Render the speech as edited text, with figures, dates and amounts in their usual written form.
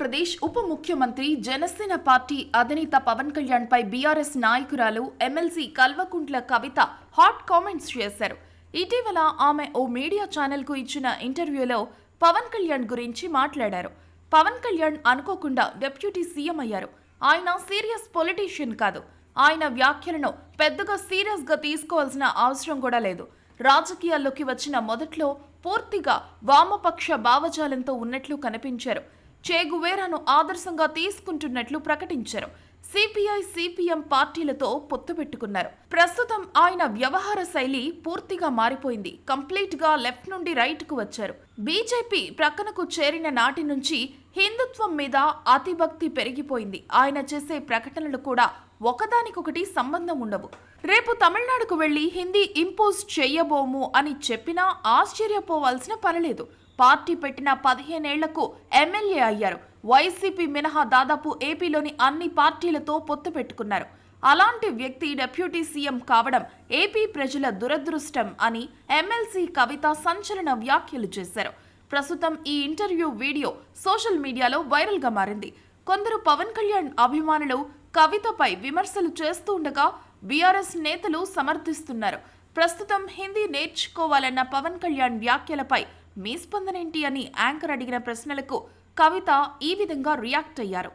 ఆంధ్రప్రదేశ్ ఉప ముఖ్యమంత్రి జనసేన పార్టీ అధినేత పవన్ కళ్యాణ్ పై బీఆర్ఎస్ నాయకురాలు MLC Kalvakuntla Kavitha hot comments చేశారు. ఇటీవల ఆమె ఓ మీడియా ఛానల్ కు ఇచ్చిన ఇంటర్వ్యూలో పవన్ కళ్యాణ్ గురించి మాట్లాడారు. పవన్ కళ్యాణ్ అనుకోకుండా డిప్యూటీ సీఎం అయ్యారు. ఆయన సీరియస్ పొలిటీషియన్ కాదు. ఆయన వ్యాఖ్యలను పెద్దగా సీరియస్ గా తీసుకోవాల్సిన అవసరం కూడా లేదు. రాజకీయాల్లోకి వచ్చిన మొదట్లో పూర్తిగా వామపక్ష భావజాలంతో ఉన్నట్లు కనిపించారు. చే గువేరాను ఆదర్శంగా తీసుకుంటున్నట్లు ప్రకటించారు. సిపిఐ సిపిఎం పార్టీలతో పొత్తు పెట్టుకున్నారు. ప్రస్తుతం ఆయన వ్యవహార శైలి పూర్తిగా మారిపోయింది. కంప్లీట్ గా లెఫ్ట్ నుండి రైట్ కు వచ్చారు. బీజేపీ ప్రక్కనకు చేరిన నాటి నుంచి హిందుత్వం మీద అతిభక్తి పెరిగిపోయింది. ఆయన చేసే ప్రకటనలు కూడా ఒకదానికొకటి సంబంధం ఉండవు. రేపు తమిళనాడుకు వెళ్లి హిందీ ఇంపోజ్ చేయబోము అని చెప్పినా ఆశ్చర్యపోవాల్సిన పనిలేదు. పార్టీ పెట్టిన 15 ఏళ్లకు ఎమ్మెల్యే అయ్యారు. వైసీపీ మినహా దాదాపు ఏపీలోని అన్ని పార్టీలతో పొత్తు పెట్టుకున్నారు. అలాంటి వ్యక్తి డిప్యూటీ సీఎం కావడం ఏపీ ప్రజల దురదృష్టం అని ఎమ్మెల్సీ కవిత సంచలన వ్యాఖ్యలు చేశారు. ప్రస్తుతం ఈ ఇంటర్వ్యూ వీడియో సోషల్ మీడియాలో వైరల్ గా మారింది. కొందరు పవన్ కళ్యాణ్ అభిమానులు కవితపై విమర్శలు చేస్తూ ఉండగా బీఆర్ఎస్ నేతలు సమర్థిస్తున్నారు. ప్రస్తుతం హిందీ నేర్చుకోవాలన్న పవన్ కళ్యాణ్ వ్యాఖ్యలపై మీ స్పందనేంటి అని యాంకర్ అడిగిన ప్రశ్నలకు కవిత ఈ విధంగా రియాక్ట్ అయ్యారు.